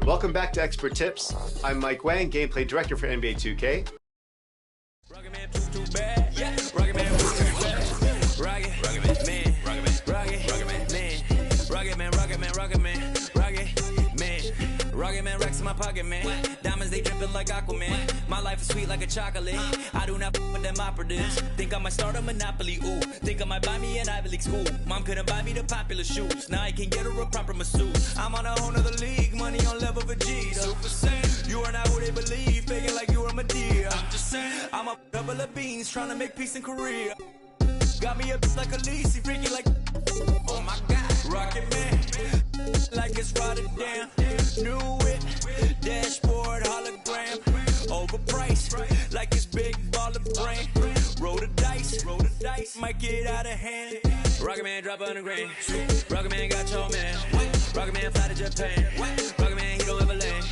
Welcome back to Expert Tips. I'm Mike Wang, Gameplay Director for NBA 2K. Rocket man too bad. Yeah. Rocket man too bad. Rocket man. Rocket man racks in my pocket, man. Diamonds, they dripping like Aquaman. My life is sweet like a chocolate. I do not with them operatives. Think I might start a monopoly, ooh. Think I might buy me an Ivy League school. Mom couldn't buy me the popular shoes. Now I can get her a proper masseuse. I'm on a whole nother league. Money on level Vegeta. Super Saiyan. You are not who they believe. Faking like you are Medea. I'm just saying. I'm a double of beans trying to make peace in Korea. Got me a bitch like Khaleesi, freaky like. Oh my God. Rocket man. Like it's Rotterdam. New it. Dashboard hologram. Overpriced. Like it's big baller brain. Roll the dice. Might get out of hand. Rocket man drop 100 grand. Rocket man got your man. Rocket man fly to Japan. Rocket man he don't ever land.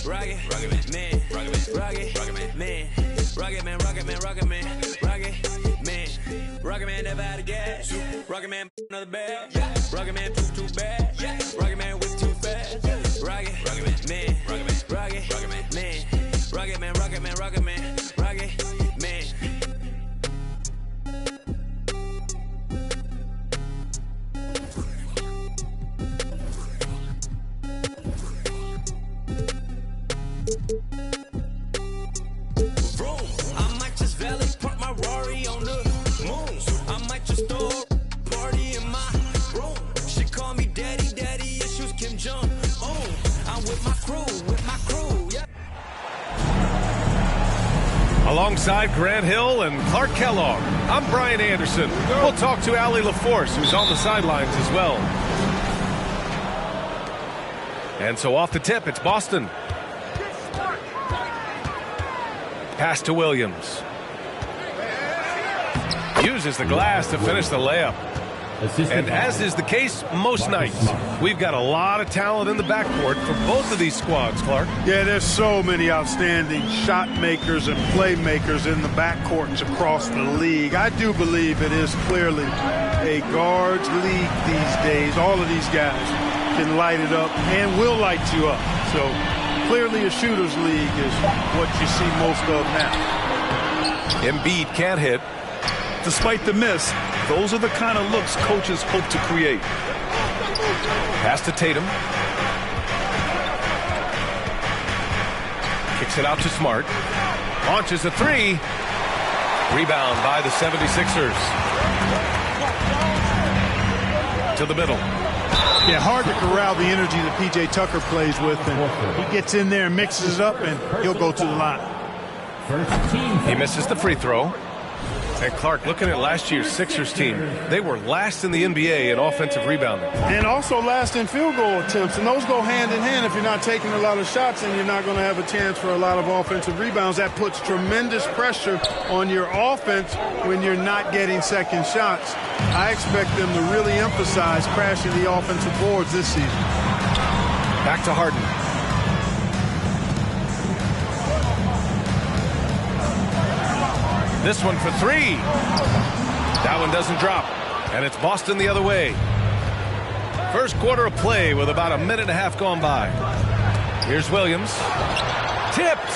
Rocket man. Rocket man never out of gas. Rocket man another bag. Rocket man too bad. Rocket man whip too fast. Rocket man. Vroom. I might just valet park my Rari on the moon. I might just throw a party in my room. She call me daddy, issues Kim Jong. Oh, I'm with my crew, yeah. Alongside Grant Hill and Clark Kellogg, I'm Brian Anderson. We'll talk to Allie LaForce, who's on the sidelines as well. And so off the tip, it's Boston. Pass to Williams. Uses the glass to finish the layup. And as is the case most nights, we've got a lot of talent in the backcourt for both of these squads, Clark. Yeah, there's so many outstanding shot makers and playmakers in the backcourts across the league. I do believe it is clearly a guards league these days. All of these guys can light it up and will light you up. So clearly a shooter's league is what you see most of now. Embiid can't hit. Despite the miss, those are the kind of looks coaches hope to create. Pass to Tatum. Kicks it out to Smart. Launches a three. Rebound by the 76ers. To the middle. Yeah, hard to corral the energy that P.J. Tucker plays with. And he gets in there and mixes it up, and he'll go to the line. He misses the free throw. And Clark, looking at last year's Sixers team, they were last in the NBA in offensive rebounding. And also last in field goal attempts. And those go hand in hand. If you're not taking a lot of shots and you're not going to have a chance for a lot of offensive rebounds, that puts tremendous pressure on your offense when you're not getting second shots. I expect them to really emphasize crashing the offensive boards this season. Back to Harden. This one for three. That one doesn't drop. And it's Boston the other way. First quarter of play with about a minute and a half gone by. Here's Williams. Tipped.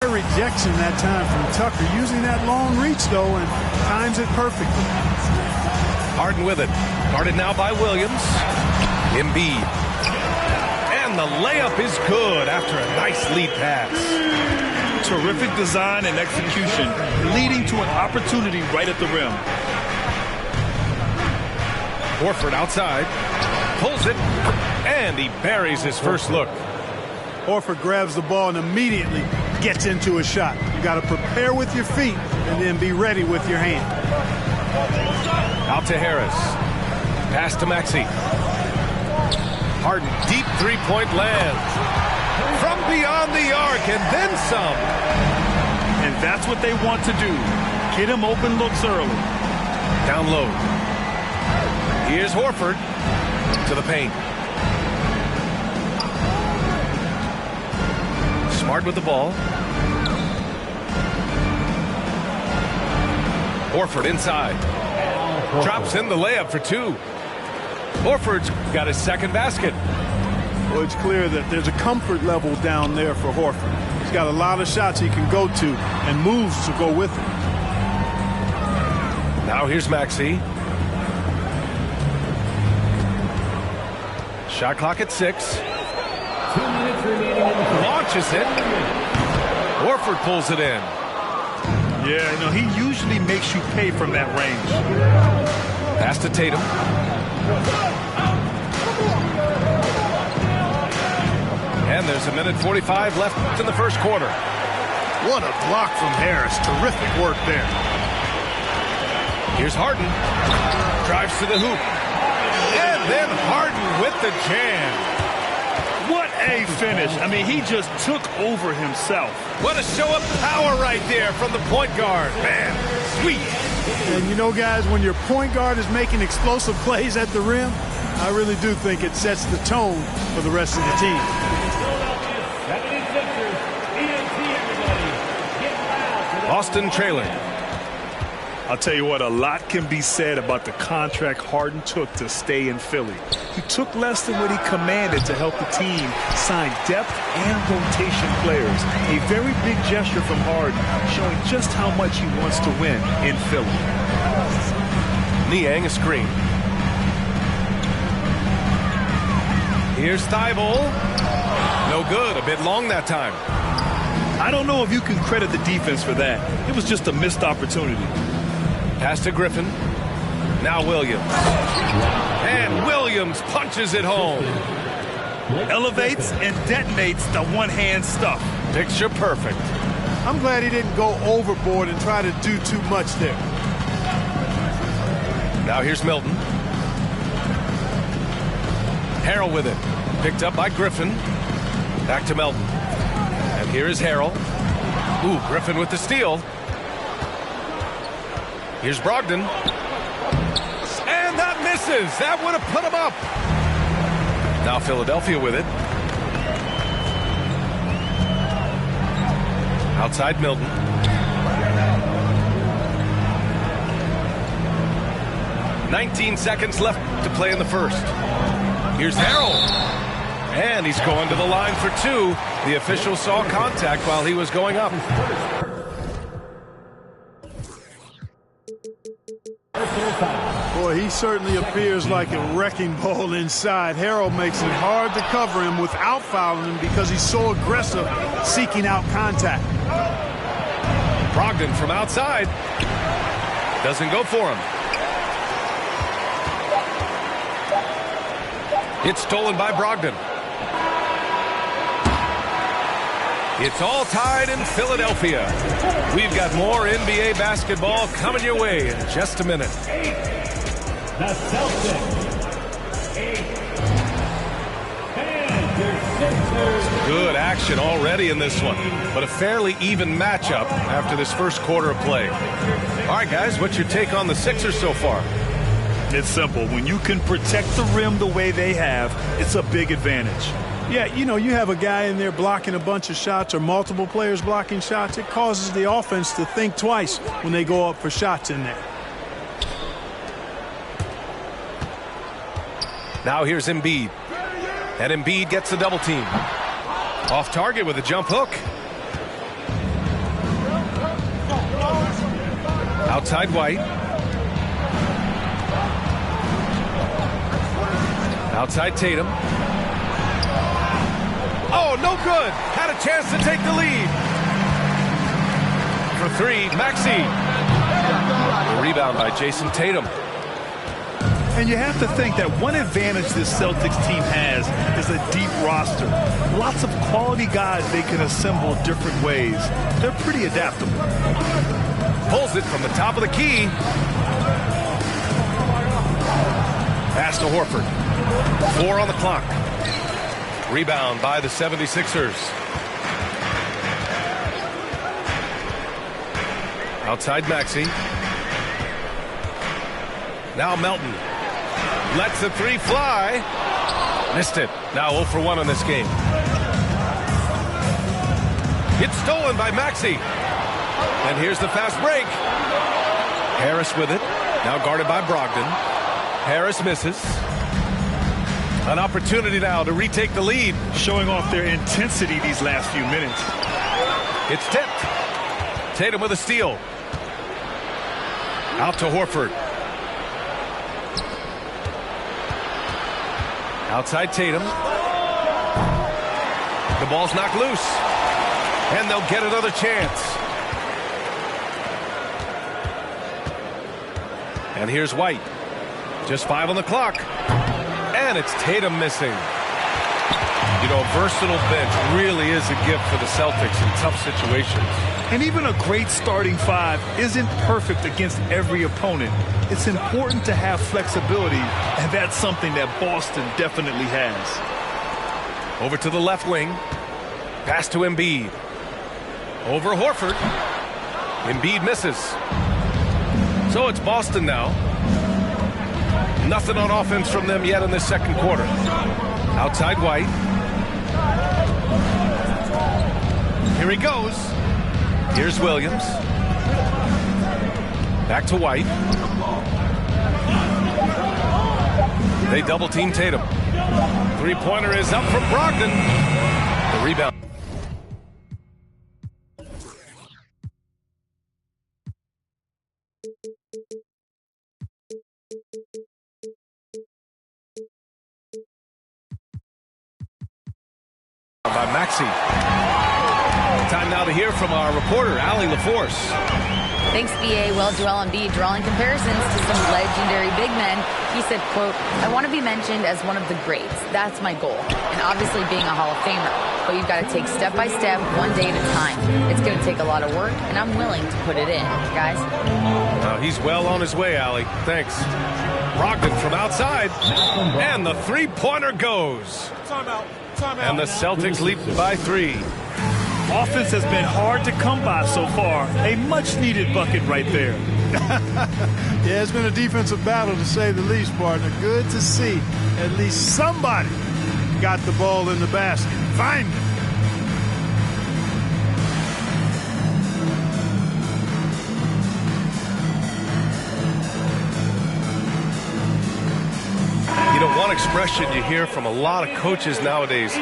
Rejection that time from Tucker, using that long reach though, and times it perfectly. Harden with it, guarded now by Williams. Embiid, and the layup is good after a nice lead pass. Terrific design and execution, leading to an opportunity right at the rim. Horford outside, pulls it, and he buries his first look. Horford grabs the ball and immediately gets into a shot. You got to prepare with your feet and then be ready with your hand. Out to Harris. Pass to Maxey. Harden, deep three-point lands. From beyond the arc and then some. And that's what they want to do. Get him open looks early. Down low. Here's Horford to the paint. Smart with the ball. Horford inside. Drops in the layup for two. Horford's got his second basket. Well, it's clear that there's a comfort level down there for Horford. He's got a lot of shots he can go to and moves to go with him. Now here's Maxey. Shot clock at 6. 2 minutes remaining in the Launches it. Horford pulls it in. Yeah, you know, he usually makes you pay from that range. Pass to Tatum. And there's 1:45 left in the first quarter. What a block from Harris. Terrific work there. Here's Harden. Drives to the hoop. And then Harden with the jam. What a finish. I mean, he just took over himself. What a show of power right there from the point guard. Man, sweet. And you know, guys, when your point guard is making explosive plays at the rim, I really do think it sets the tone for the rest of the team. Boston trailing. I'll tell you what, a lot can be said about the contract Harden took to stay in Philly. He took less than what he commanded to help the team sign depth and rotation players. A very big gesture from Harden, showing just how much he wants to win in Philly. Niang a screen. Here's Thibault. No good. A bit long that time. I don't know if you can credit the defense for that. It was just a missed opportunity. Pass to Griffin. Now Williams. And Williams punches it home. Elevates and detonates the one-hand stuff. Picture perfect. I'm glad he didn't go overboard and try to do too much there. Now here's Milton. Harrell with it. Picked up by Griffin. Back to Melton. And here is Harrell. Ooh, Griffin with the steal. Here's Brogdon. And that misses. That would have put him up. Now Philadelphia with it. Outside Milton. "19 seconds left to play in the first. Here's Harrell. And he's going to the line for two. The official saw contact while he was going up. Boy, he certainly appears like a wrecking ball inside. Harrell makes it hard to cover him without fouling him because he's so aggressive seeking out contact. Brogdon from outside. Doesn't go for him. It's stolen by Brogdon. It's all tied in Philadelphia. We've got more NBA basketball coming your way in just a minute. The Celtics. 8. And your Sixers. Good action already in this one, but a fairly even matchup after this first quarter of play. All right, guys, what's your take on the Sixers so far? It's simple. When you can protect the rim the way they have, it's a big advantage. Yeah, you know, you have a guy in there blocking a bunch of shots or multiple players blocking shots. It causes the offense to think twice when they go up for shots in there. Now here's Embiid. And Embiid gets the double team. Off target with a jump hook. Outside White. Outside Tatum. Oh, no good. Had a chance to take the lead. For three, Maxey. A rebound by Jason Tatum. And you have to think that one advantage this Celtics team has is a deep roster. Lots of quality guys they can assemble different ways. They're pretty adaptable. Pulls it from the top of the key. Pass to Horford. 4 on the clock. Rebound by the 76ers. Outside Maxey. Now Melton. Lets the three fly. Missed it. Now 0 for 1 in this game. It's stolen by Maxey. And here's the fast break. Harris with it. Now guarded by Brogdon. Harris misses. An opportunity now to retake the lead. Showing off their intensity these last few minutes. It's tipped. Tatum with a steal. Out to Horford. Outside Tatum. The ball's knocked loose. And they'll get another chance. And here's White. Just 5 on the clock. And it's Tatum missing. You know, a versatile bench really is a gift for the Celtics in tough situations. And even a great starting five isn't perfect against every opponent. It's important to have flexibility, and that's something that Boston definitely has. Over to the left wing. Pass to Embiid. Over Horford. Embiid misses. So it's Boston now. Nothing on offense from them yet in this second quarter. Outside White. Here he goes. Here's Williams. Back to White. They double team Tatum. Three-pointer is up from Brogdon. The rebound. By Maxey. Time now to hear from our reporter, Allie LaForce. Thanks, BA. Well, Joel Embiid drawing comparisons to some legendary big men. He said, quote, "I want to be mentioned as one of the greats. That's my goal. And obviously being a Hall of Famer. But you've got to take step by step, one day at a time. It's going to take a lot of work, and I'm willing to put it in, guys." He's well on his way, Allie. Thanks. Brogdon from outside. And the three-pointer goes. Timeout. And the Celtics lead by 3. Offense has been hard to come by so far. A much-needed bucket right there. Yeah, it's been a defensive battle, to say the least, partner. Good to see at least somebody got the ball in the basket. Find it. You know, one expression you hear from a lot of coaches nowadays,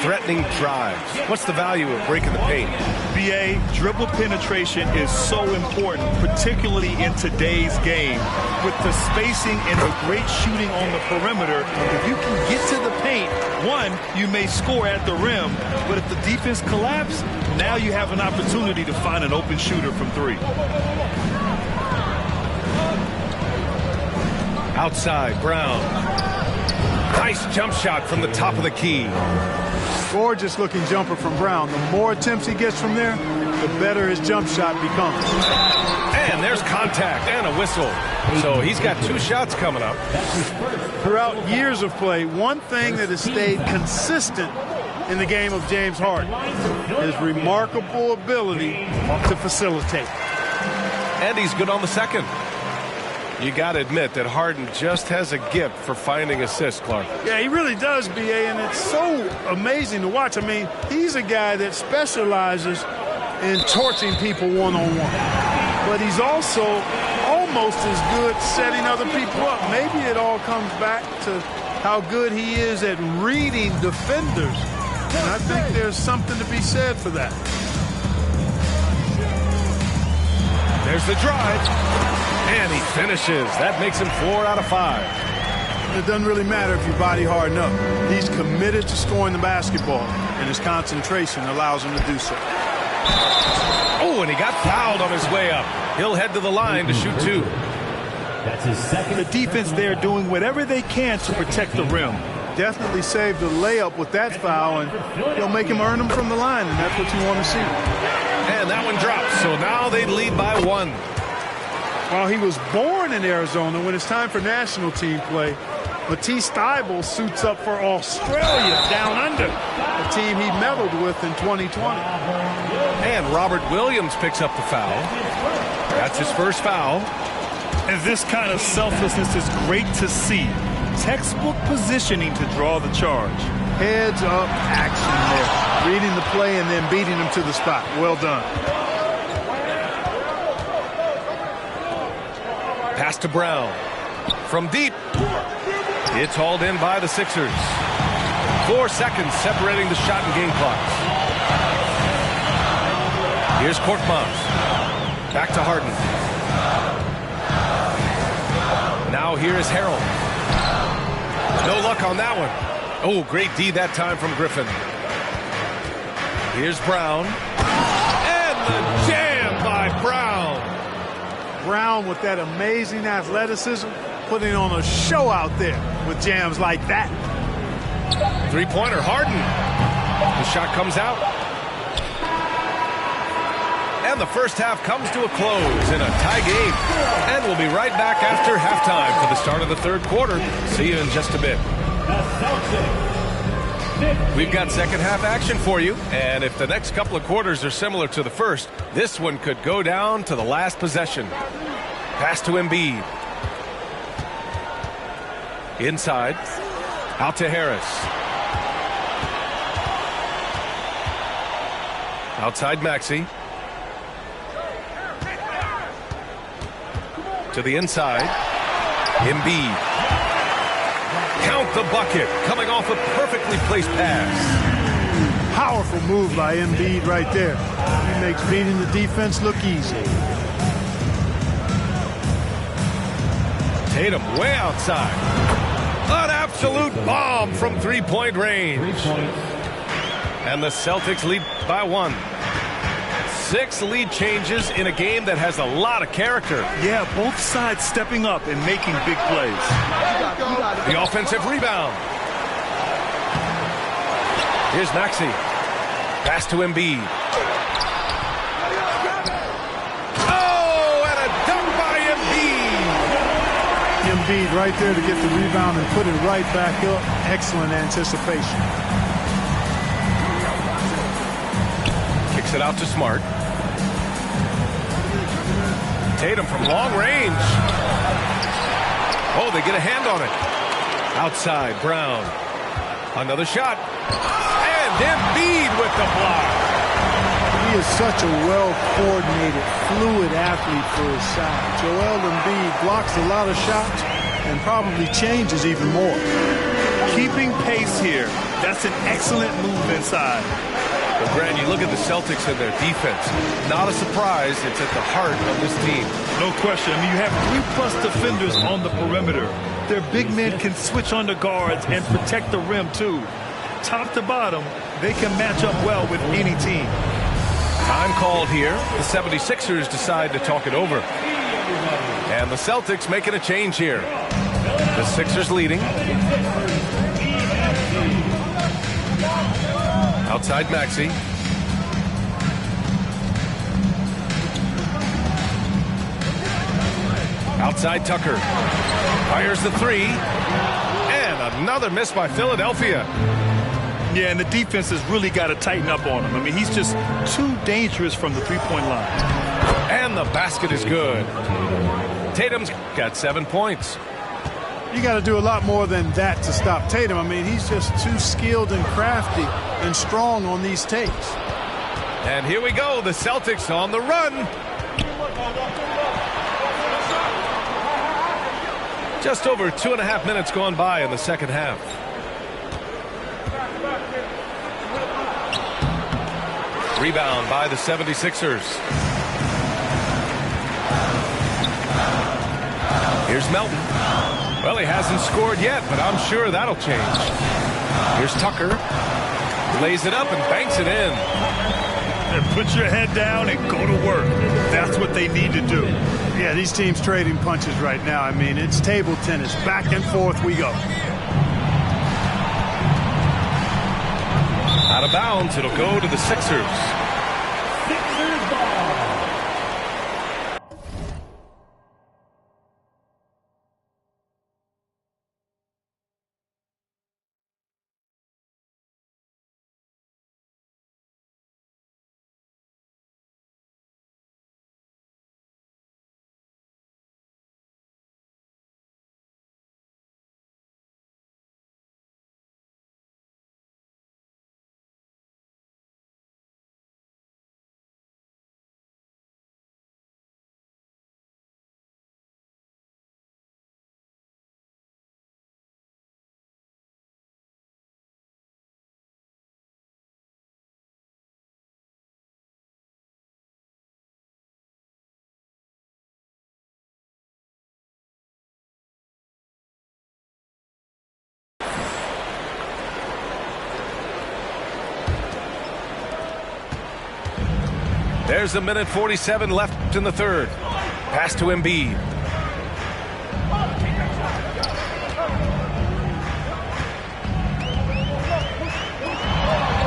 threatening drives. What's the value of breaking the paint? BA, dribble penetration is so important, particularly in today's game. With the spacing and the great shooting on the perimeter, if you can get to the paint, one, you may score at the rim, but if the defense collapses, now you have an opportunity to find an open shooter from 3. Outside, Brown. Nice jump shot from the top of the key. Gorgeous looking jumper from Brown. The more attempts he gets from there, the better his jump shot becomes. And there's contact and a whistle. So he's got 2 shots coming up. Throughout years of play, one thing that has stayed consistent in the game of James Harden is remarkable ability to facilitate. And he's good on the second. You got to admit that Harden just has a gift for finding assists, Clark. Yeah, he really does, BA, and it's so amazing to watch. I mean, he's a guy that specializes in torching people one-on-one. But he's also almost as good setting other people up. Maybe it all comes back to how good he is at reading defenders. And I think there's something to be said for that. There's the drive. And he finishes. That makes him 4 out of 5. It doesn't really matter if you body hard enough. He's committed to scoring the basketball, and his concentration allows him to do so. Oh, and he got fouled on his way up. He'll head to the line to shoot 2. That's his second. The defense there doing whatever they can to protect the rim. Definitely saved the layup with that foul, and he'll make him earn them from the line, and that's what you want to see. And that one drops, so now they lead by 1. While he was born in Arizona, when it's time for national team play, Matisse Thybulle suits up for Australia down under, a team he medaled with in 2020. And Robert Williams picks up the foul. That's his first foul. And this kind of selflessness is great to see. Textbook positioning to draw the charge. Heads up action there. Reading the play and then beating him to the spot. Well done. Pass to Brown. From deep. It's hauled in by the Sixers. 4 seconds separating the shot and game clocks. Here's Korkmaz. Back to Harden. Now here is Harrell. No luck on that one. Oh, great D that time from Griffin. Here's Brown. And the jam by Brown. Brown with that amazing athleticism, putting on a show out there with jams like that. Three-pointer, Harden. The shot comes out. And the first half comes to a close in a tie game. And we'll be right back after halftime for the start of the third quarter. See you in just a bit. We've got second half action for you. And if the next couple of quarters are similar to the first, this one could go down to the last possession. Pass to Embiid. Inside. Out to Harris. Outside Maxey. To the inside. Embiid. Count the bucket. Coming off a perfectly placed pass. Powerful move by Embiid right there. He makes beating the defense look easy. Tatum way outside. An absolute bomb from three-point range. And the Celtics lead by 1. 6 lead changes in a game that has a lot of character. Yeah, both sides stepping up and making big plays. The offensive rebound. Here's Maxey. Pass to Embiid. Oh, and a dunk by Embiid. Embiid right there to get the rebound and put it right back up. Excellent anticipation. Kicks it out to Smart. Tatum from long range. Oh, they get a hand on it. Outside, Brown. Another shot. And Embiid with the block. He is such a well-coordinated, fluid athlete for his size. Joel Embiid blocks a lot of shots and probably changes even more. Keeping pace here. That's an excellent move inside. Well, Grant, you look at the Celtics and their defense. Not a surprise. It's at the heart of this team. No question. I mean, you have 3+ defenders on the perimeter. Their big men can switch on the guards and protect the rim, too. Top to bottom, they can match up well with any team. Time called here. The 76ers decide to talk it over. And the Celtics making a change here. The Sixers leading. Outside Maxey. Outside Tucker. Fires the 3. And another miss by Philadelphia. Yeah, and the defense has really got to tighten up on him. I mean, he's just too dangerous from the three-point line. And the basket is good. Tatum's got 7 points. You got to do a lot more than that to stop Tatum. I mean, he's just too skilled and crafty and strong on these takes. And here we go, the Celtics on the run. Just over 2.5 minutes gone by in the second half. Rebound by the 76ers. Here's Melton. Well, he hasn't scored yet, but I'm sure that'll change. Here's Tucker. Lays it up and banks it in. And put your head down and go to work. That's what they need to do. Yeah, these teams trading punches right now. I mean, it's table tennis. Back and forth we go. Out of bounds, it'll go to the Sixers. There's a minute 47 left in the third. Pass to Embiid.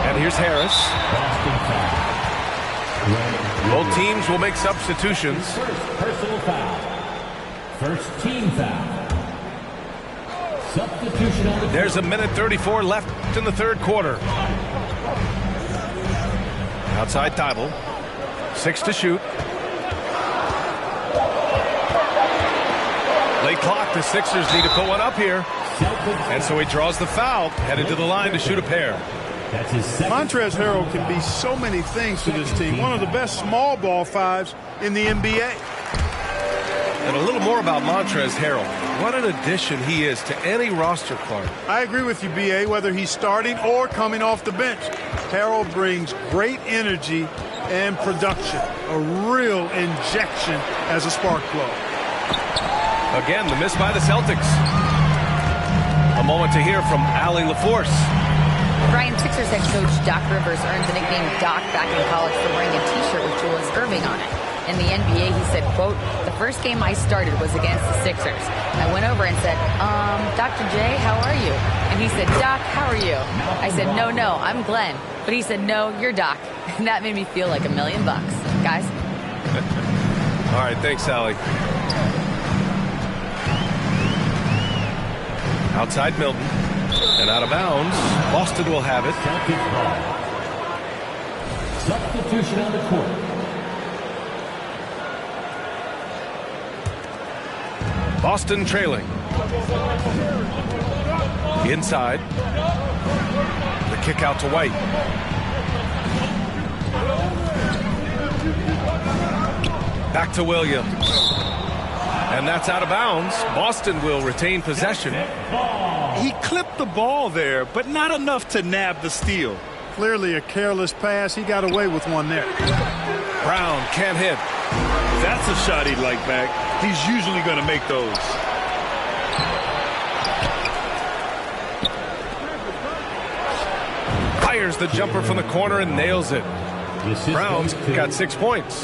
And here's Harris. Both teams will make substitutions. First personal foul. First team foul. Substitution on the There's a minute 34 left in the third quarter. Outside Thibault. 6 to shoot. Late clock. The Sixers need to put one up here. And so he draws the foul, headed to the line to shoot a pair. That's his second. Montrezl Harrell can be so many things to this team. One of the best small ball fives in the NBA. And a little more about Montrezl Harrell. What an addition he is to any roster, Clark. I agree with you, B.A., whether he's starting or coming off the bench. Harrell brings great energy and production. A real injection as a spark plug. Again, the miss by the Celtics. A moment to hear from Allie LaForce. Brian, Sixers head coach Doc Rivers earned the nickname Doc back in college for wearing a T-shirt with Julius Erving on it. In the NBA, he said, quote, "The first game I started was against the Sixers. I went over and said, Dr. J, how are you?" And he said, "Doc, how are you?" I said, no, I'm Glenn." But he said, "No, you're Doc." And that made me feel like $1 million. Guys? All right, thanks, Allie. Outside Milton. And out of bounds. Boston will have it. Celtics ball. Substitution on the court. Boston trailing. Inside. The kick out to White. Back to Williams. And that's out of bounds. Boston will retain possession. He clipped the ball there, but not enough to nab the steal. Clearly a careless pass. He got away with one there. Brown can't hit. That's a shot he'd like back. He's usually going to make those. Fires the jumper from the corner and nails it. Brown's got 6 points.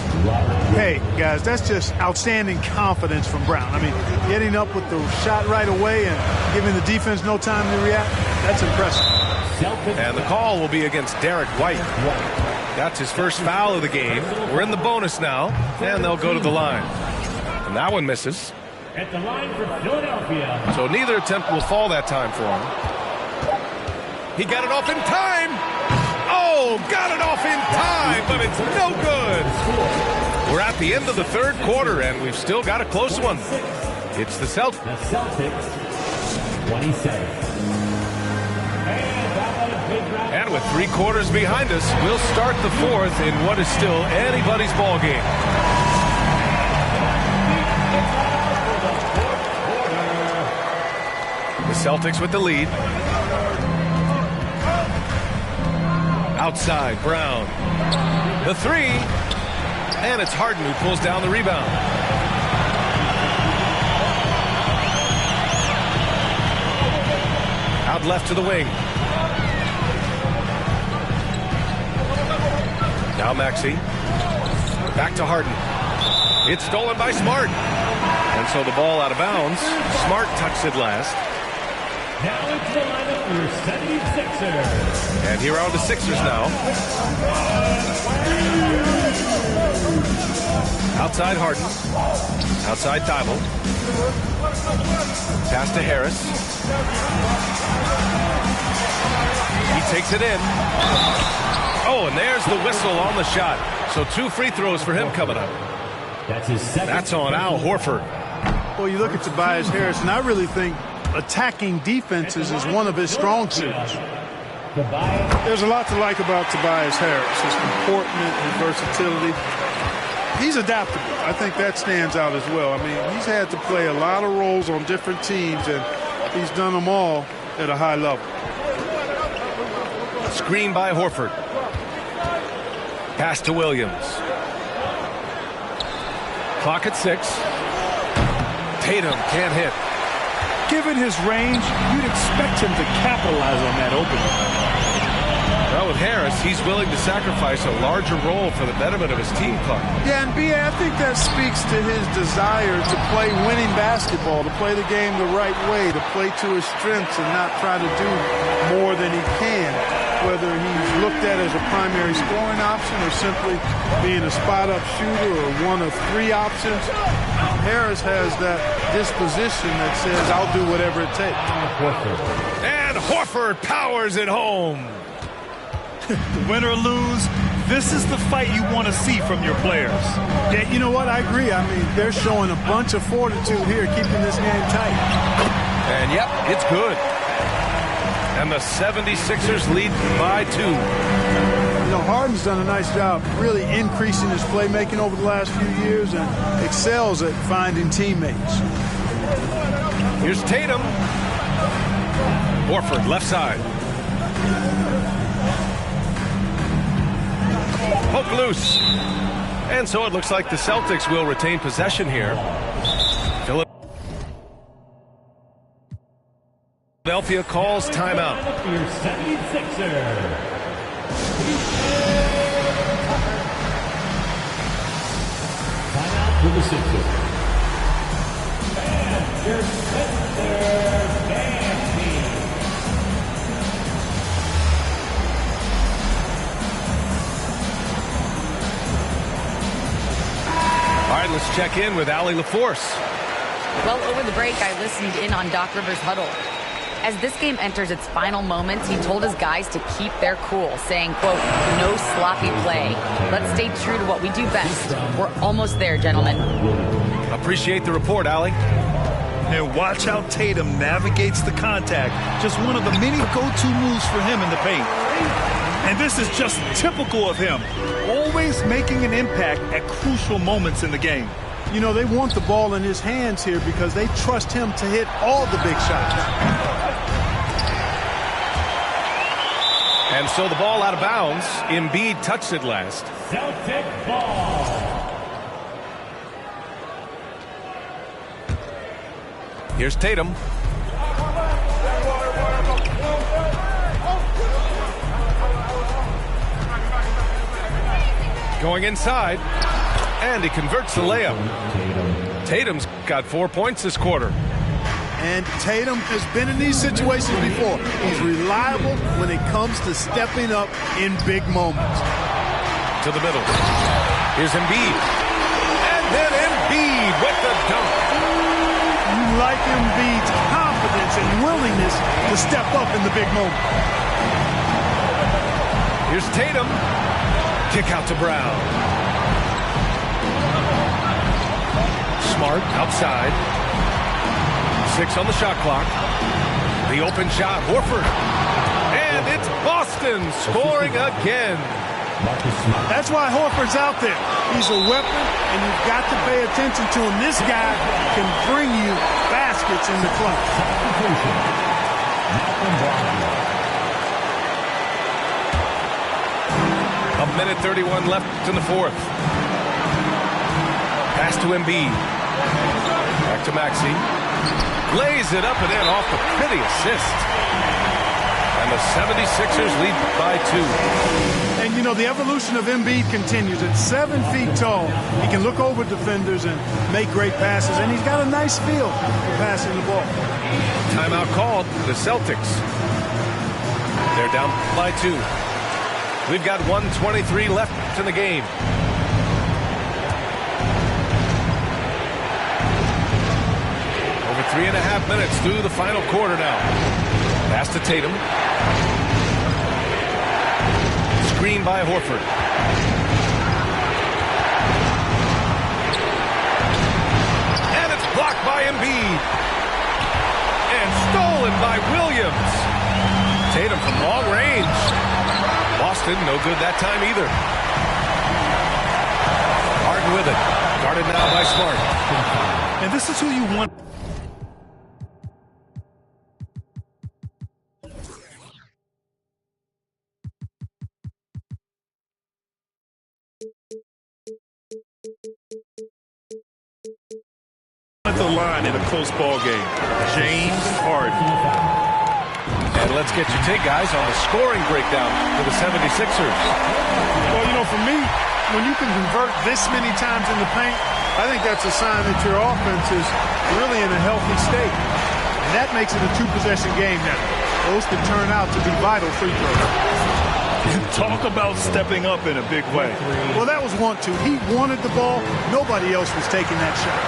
Hey, guys, that's just outstanding confidence from Brown. I mean, getting up with the shot right away and giving the defense no time to react, that's impressive. And the call will be against Derek White. That's his first foul of the game. We're in the bonus now, and they'll go to the line. And that one misses. At the line for Philadelphia. So neither attempt will fall that time for him. He got it off in time. Oh, got it off in time, but it's no good. We're at the end of the third quarter, and we've still got a close one. It's the Celtics. The Celtics, 27. And with 3 quarters behind us, we'll start the fourth in what is still anybody's ball game. The Celtics with the lead. Outside, Brown. The 3. And it's Harden who pulls down the rebound. Out left to the wing. Now Maxey. Back to Harden. It's stolen by Smart. And so the ball out of bounds. Smart touched it last. Now into the lineup for your 76ers. And here are the Sixers now. Outside Harden. Outside Thibault. Pass to Harris. He takes it in. Oh, and there's the whistle on the shot. So 2 free throws for him coming up. That's his second. That's on Al Horford. Well, you look at Tobias Harris, and I really think attacking defenses is one of his strong suits. There's a lot to like about Tobias Harris. His comportment, his versatility. He's adaptable. I think that stands out as well. I mean, he's had to play a lot of roles on different teams, and he's done them all at a high level. Screen by Horford. Pass to Williams. Clock at 6. Tatum can't hit. Given his range, you'd expect him to capitalize on that opening. Well, Well, with Harris, he's willing to sacrifice a larger role for the betterment of his team, Clark. Yeah, and B.A., I think that speaks to his desire to play winning basketball, to play the game the right way, to play to his strengths and not try to do more than he can, whether he's looked at as a primary scoring option or simply being a spot-up shooter or one of three options. Harris has that disposition that says, I'll do whatever it takes. And Horford powers it home. Win or lose, this is the fight you want to see from your players. Yeah, you know what? I agree. I mean, they're showing a bunch of fortitude here, keeping this game tight. And, yep, it's good. And the 76ers lead by 2. You know, Harden's done a nice job really increasing his playmaking over the last few years and excels at finding teammates. Here's Tatum. Horford, left side. Poke loose. And so it looks like the Celtics will retain possession here. Philadelphia calls timeout. Your 76er. Timeout for the Sixers. And your center, All right, let's check in with Allie LaForce. Well, over the break, I listened in on Doc Rivers' huddle. As this game enters its final moments, he told his guys to keep their cool, saying, quote, no sloppy play. Let's stay true to what we do best. We're almost there, gentlemen. Appreciate the report, Allie. And watch how Tatum navigates the contact. Just one of the many go-to moves for him in the paint. And this is just typical of him, always making an impact at crucial moments in the game. You know, they want the ball in his hands here because they trust him to hit all the big shots. And so the ball out of bounds. Embiid touched it last. Celtic ball. Here's Tatum. Going inside. And he converts the layup. Tatum's got 4 points this quarter. And Tatum has been in these situations before. He's reliable when it comes to stepping up in big moments. To the middle. Here's Embiid. And then Embiid with the dunk. You like Embiid's confidence and willingness to step up in the big moment. Here's Tatum. Kick out to Brown. Smart outside. 6 on the shot clock. The open shot, Horford. And it's Boston scoring again. That's why Horford's out there. He's a weapon, and you've got to pay attention to him. This guy can bring you baskets in the clutch. A minute 31 left in the fourth. Pass to Embiid. Back to Maxey. Lays it up and in off the pretty assist. And the 76ers lead by 2. And, you know, the evolution of Embiid continues. At 7 feet tall, he can look over defenders and make great passes. And he's got a nice feel for passing the ball. Timeout called. The Celtics. They're down by 2. We've got 1:23 left in the game. Over 3.5 minutes through the final quarter now. Pass to Tatum. Screen by Horford. And it's blocked by Embiid. And stolen by Williams. Tatum from long range. Boston, no good that time either. Harden with it. Guarded now by Smart. And this is who you want. At the line in a close ball game, James Harden. And let's get your take, guys, on the scoring breakdown for the 76ers. Well, you know, for me, when you can convert this many times in the paint, I think that's a sign that your offense is really in a healthy state. And that makes it a two-possession game now. Those can turn out to be vital free throws. Talk about stepping up in a big way. Well, that was 1-2. He wanted the ball. Nobody else was taking that shot.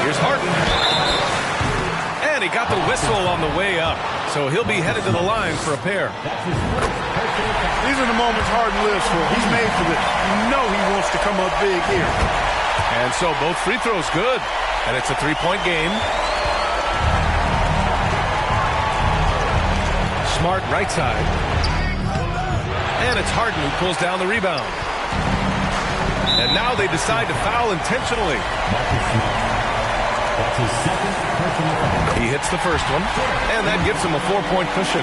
Here's Harden. And he got the whistle on the way up. So he'll be headed to the line for a pair. These are the moments Harden lives for. He's made for this. You know he wants to come up big here. And so both free throws good. And it's a three-point game. Smart right side. And it's Harden who pulls down the rebound. And now they decide to foul intentionally. That's his second personal foul. He hits the first one, and that gives him a 4-point cushion.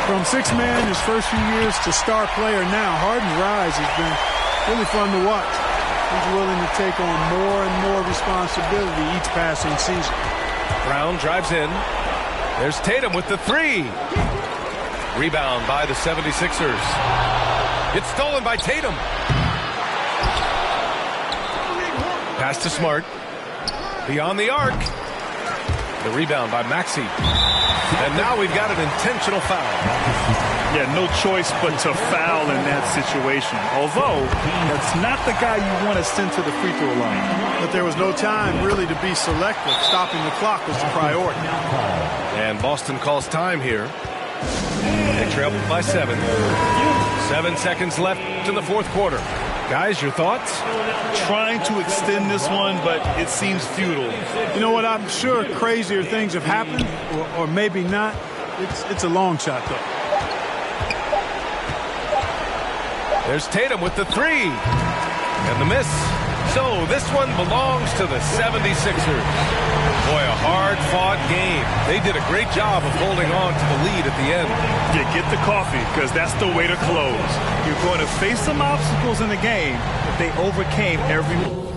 From six-man his first few years to star player now, Harden's rise has been really fun to watch. He's willing to take on more and more responsibility each passing season. Brown drives in. There's Tatum with the three. Rebound by the 76ers. It's stolen by Tatum. Pass to Smart. Beyond the arc. The rebound by Maxey. And now we've got an intentional foul. Yeah, no choice but to foul in that situation. Although, that's not the guy you want to send to the free throw line. But there was no time really to be selective. Stopping the clock was the priority. And Boston calls time here. They trail by 7. 7 seconds left in the fourth quarter. Guys, your thoughts? Trying to extend this one, but it seems futile. You know what? I'm sure crazier things have happened, or maybe not. It's a long shot, though. There's Tatum with the three. And the miss. So this one belongs to the 76ers. Boy, a hard-fought game. They did a great job of holding on to the lead at the end. Yeah, get the coffee, because that's the way to close. You're going to face some obstacles in the game, but they overcame every move.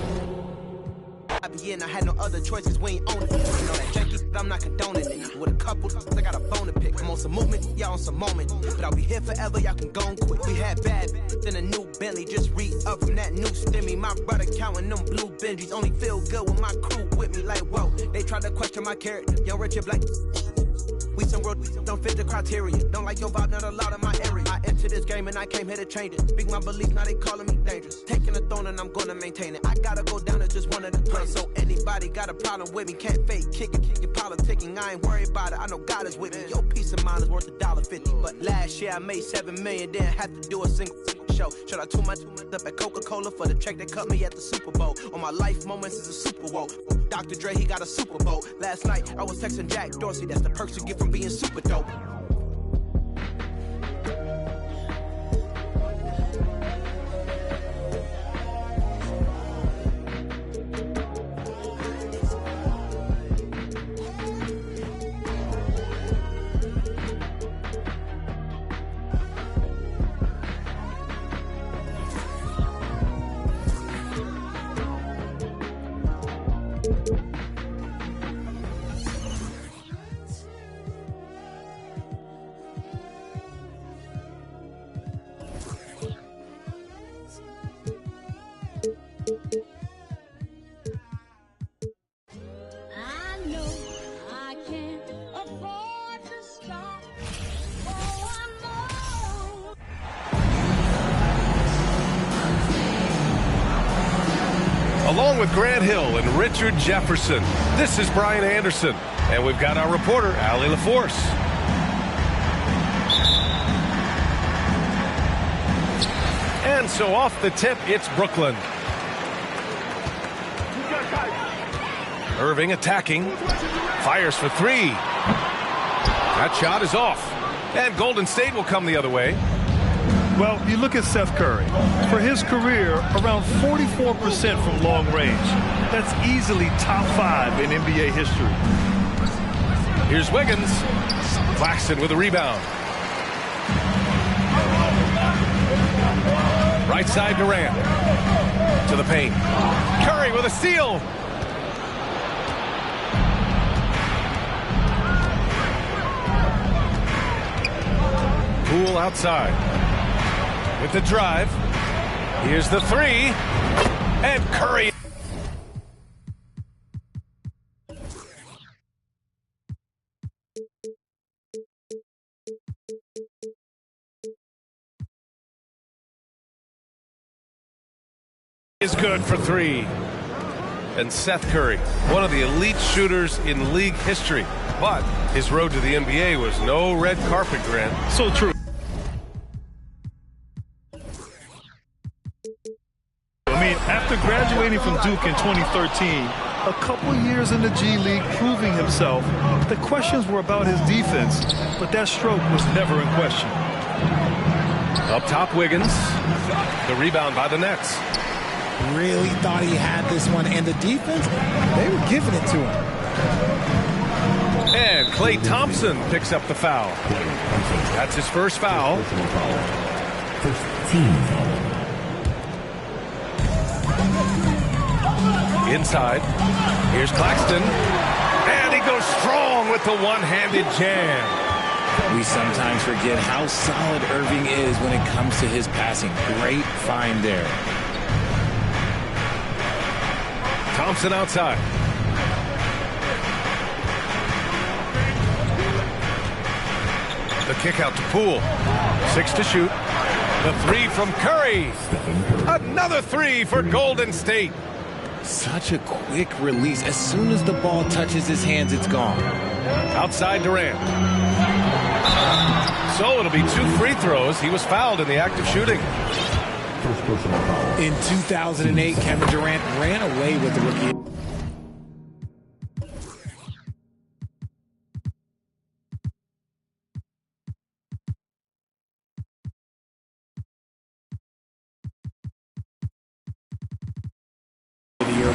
I had no other choices, we ain't on it. You know that janky, but I'm not condoning it. With a couple, I got a bone to pick. I'm on some movement, y'all on some moment. But I'll be here forever, y'all can go and quit. We had bad in a new Bentley, just re-up from that new stimmy. My brother counting them blue Benjis, only feel good with my crew with me. Like, whoa, they tried to question my character. Young Richard Black. We some road, don't fit the criteria. Don't like your vibe, not allowed in my area. I entered this game and I came here to change it. Speak my belief, now they calling me dangerous. Taking a throne and I'm gonna maintain it. I gotta go down to just one of the plays. So anybody got a problem with me, can't fake kick it, kick it, politicking. I ain't worried about it, I know God is with me. Your peace of mind is worth $1.50. But last year I made $7 million, didn't have to do a single show. Should I too much up at Coca-Cola for the check that cut me at the Super Bowl? On my life moments is a Super Bowl. Dr. Dre, he got a Super Bowl. Last night I was texting Jack Dorsey, that's the perks you get from being super dope. Along with Grant Hill and Richard Jefferson, this is Brian Anderson. And we've got our reporter, Allie LaForce. And so off the tip, it's Brooklyn. Irving attacking. Fires for three. That shot is off. And Golden State will come the other way. Well, you look at Seth Curry. For his career, around 44% from long range. That's easily top 5 in NBA history. Here's Wiggins. Claxton with a rebound. Right side Durant. To the paint. Curry with a steal. dribble outside. With the drive. Here's the three. And Curry. Is good for three. And Seth Curry, one of the elite shooters in league history. But his road to the NBA was no red carpet, Grant. So true. I mean, after graduating from Duke in 2013, a couple years in the G League proving himself, the questions were about his defense, but that stroke was never in question. Up top, Wiggins. The rebound by the Nets. Really thought he had this one, and the defense, they were giving it to him. And Klay Thompson picks up the foul. That's his first foul. Inside. Here's Claxton. And he goes strong with the one-handed jam. We sometimes forget how solid Irving is when it comes to his passing. Great find there. Thompson outside. The kick out to Poole. 6 to shoot. The three from Curry. Another three for Golden State. Such a quick release. As soon as the ball touches his hands, it's gone. Outside Durant. So it'll be 2 free throws. He was fouled in the act of shooting. In 2008, Kevin Durant ran away with the rookie.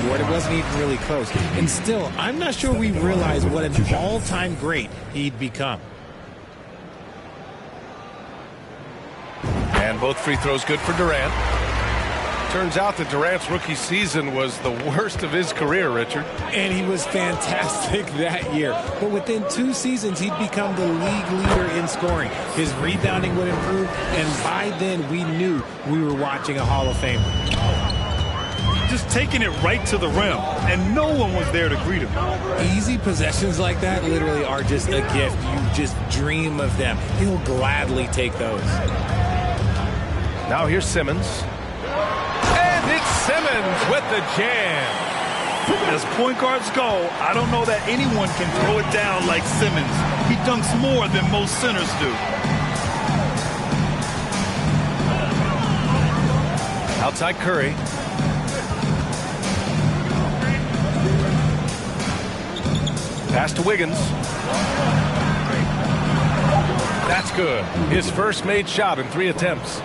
Award. It wasn't even really close. And still, I'm not sure we realize what an all-time great he'd become. And both free throws good for Durant. Turns out that Durant's rookie season was the worst of his career, Richard. And he was fantastic that year. But within 2 seasons, he'd become the league leader in scoring. His rebounding would improve, and by then we knew we were watching a Hall of Famer. Just taking it right to the rim, and no one was there to greet him. Easy possessions like that literally are just a gift. You just dream of them. He'll gladly take those. Now here's Simmons. And it's Simmons with the jam. As point guards go, I don't know that anyone can throw it down like Simmons. He dunks more than most centers do. Outside Curry. Pass to Wiggins. That's good. His first made shot in 3 attempts.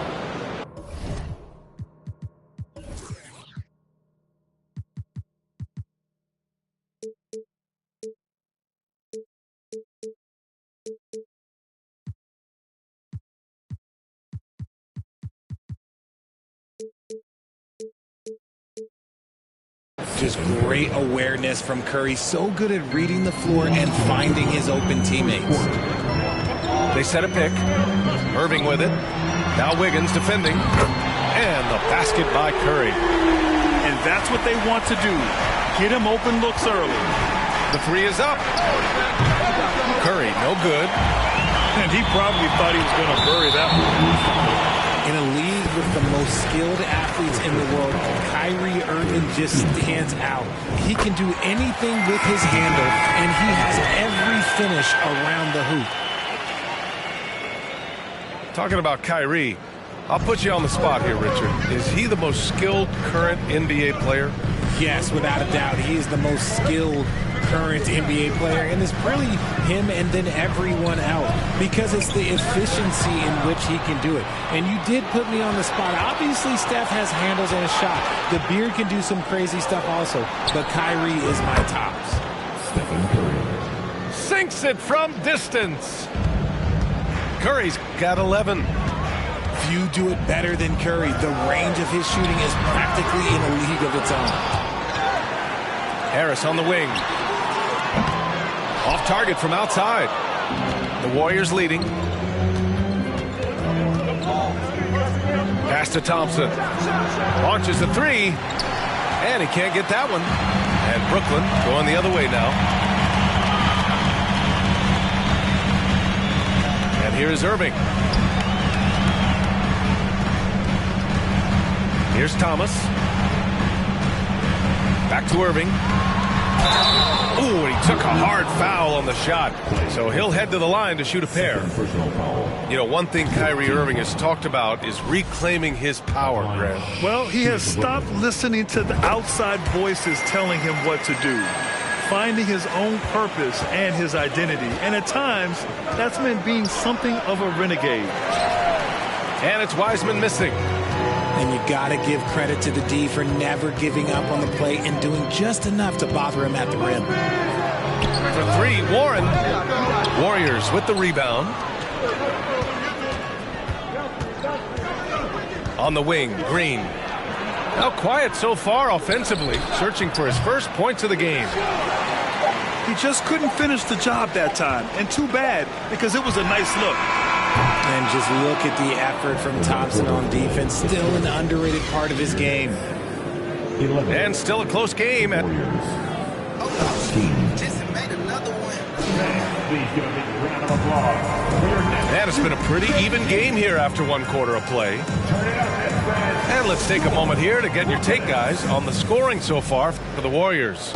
Just great awareness from Curry. So good at reading the floor and finding his open teammates. They set a pick. Irving with it. Now Wiggins defending. And the basket by Curry. And that's what they want to do. Get him open looks early. The three is up. Curry, no good. And he probably thought he was going to bury that one. In a league with the most skilled athletes in the world, Kyrie Irving just stands out. He can do anything with his handle, and he has every finish around the hoop. Talking about Kyrie, I'll put you on the spot here, Richard. Is he the most skilled current NBA player? Yes, without a doubt. He is the most skilled current NBA player, and it's really him and then everyone else, because it's the efficiency in which he can do it. And you did put me on the spot. Obviously, Steph has handles and a shot. The Beard can do some crazy stuff also, but Kyrie is my tops. Sinks it from distance. Curry's got 11. Few do it better than Curry. The range of his shooting is practically in a league of its own. Harris on the wing. Off target from outside. The Warriors leading. Pass to Thompson. Launches the three. And he can't get that one. And Brooklyn going the other way now. And here is Irving. Here's Thomas. Back to Irving. Ooh, he took a hard foul on the shot. So he'll head to the line to shoot a pair. You know, one thing Kyrie Irving has talked about is reclaiming his power, Grant. Well, he has stopped listening to the outside voices telling him what to do, finding his own purpose and his identity. And at times, that's meant being something of a renegade. And it's Wiseman missing. And you got to give credit to the D for never giving up on the plate and doing just enough to bother him at the rim. For three, Warren. Warriors with the rebound. On the wing, Green. Now quiet so far offensively, searching for his first points of the game. He just couldn't finish the job that time, and too bad, because it was a nice look. And just look at the effort from Thompson on defense. Still an underrated part of his game. And still a close game. Please give a big round of applause. And it's been a pretty even game here after one quarter of play. And let's take a moment here to get your take, guys, on the scoring so far for the Warriors.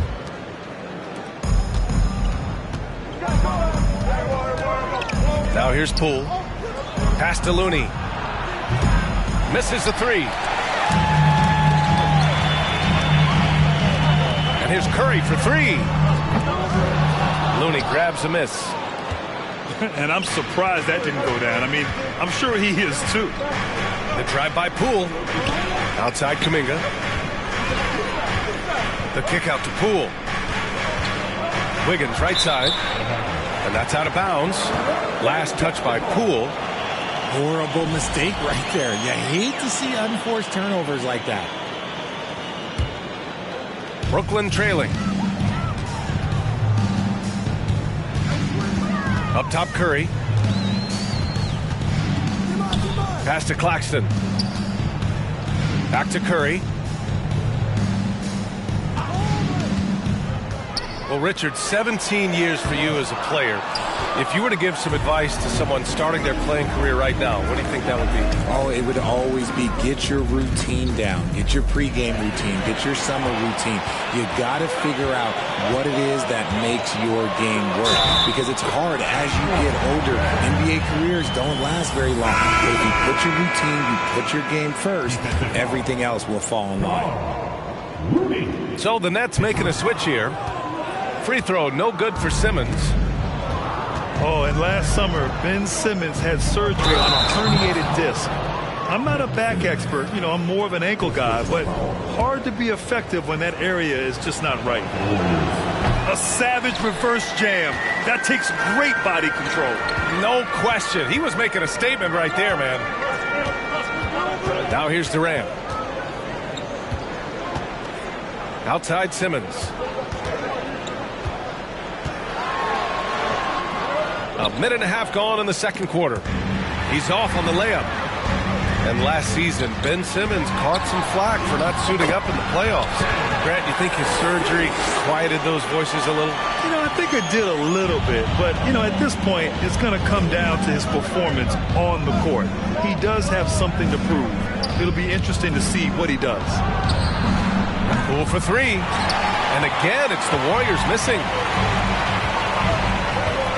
Now here's Poole. Pass to Looney. Misses the three. And here's Curry for three. Looney grabs a miss. And I'm surprised that didn't go down. I mean, I'm sure he is too. The drive by Poole. Outside Kuminga. The kick out to Poole. Wiggins right side. And that's out of bounds. Last touch by Poole. Horrible mistake right there. You hate to see unforced turnovers like that. Brooklyn trailing. Up top, Curry. Pass to Claxton. Back to Curry. Well, Richard, 17 years for you as a player. If you were to give some advice to someone starting their playing career right now, what do you think that would be? Oh, it would always be get your routine down. Get your pregame routine. Get your summer routine. You got to figure out what it is that makes your game work. Because it's hard as you get older. NBA careers don't last very long. But if you put your routine, you put your game first, everything else will fall in line. So the Nets making a switch here. Free throw, no good for Simmons. Oh, and last summer, Ben Simmons had surgery on a herniated disc. I'm not a back expert, you know, I'm more of an ankle guy, but hard to be effective when that area is just not right. A savage reverse jam. That takes great body control. No question. He was making a statement right there, man. Now here's Durant. Outside Simmons. A minute and a half gone in the second quarter. He's off on the layup. And last season, Ben Simmons caught some flack for not suiting up in the playoffs. Grant, you think his surgery quieted those voices a little? You know, I think it did a little bit. But, you know, at this point, it's going to come down to his performance on the court. He does have something to prove. It'll be interesting to see what he does. Poole for three. And again, it's the Warriors missing.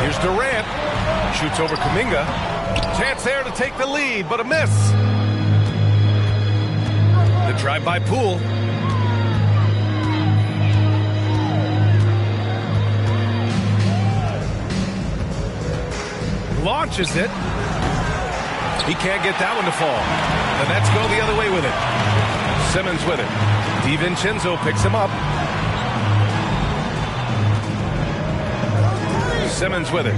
Here's Durant. Shoots over Kuminga. Chance there to take the lead, but a miss. The drive by Poole. Launches it. He can't get that one to fall. The Nets go the other way with it. Simmons with it. DiVincenzo picks him up. Simmons with it.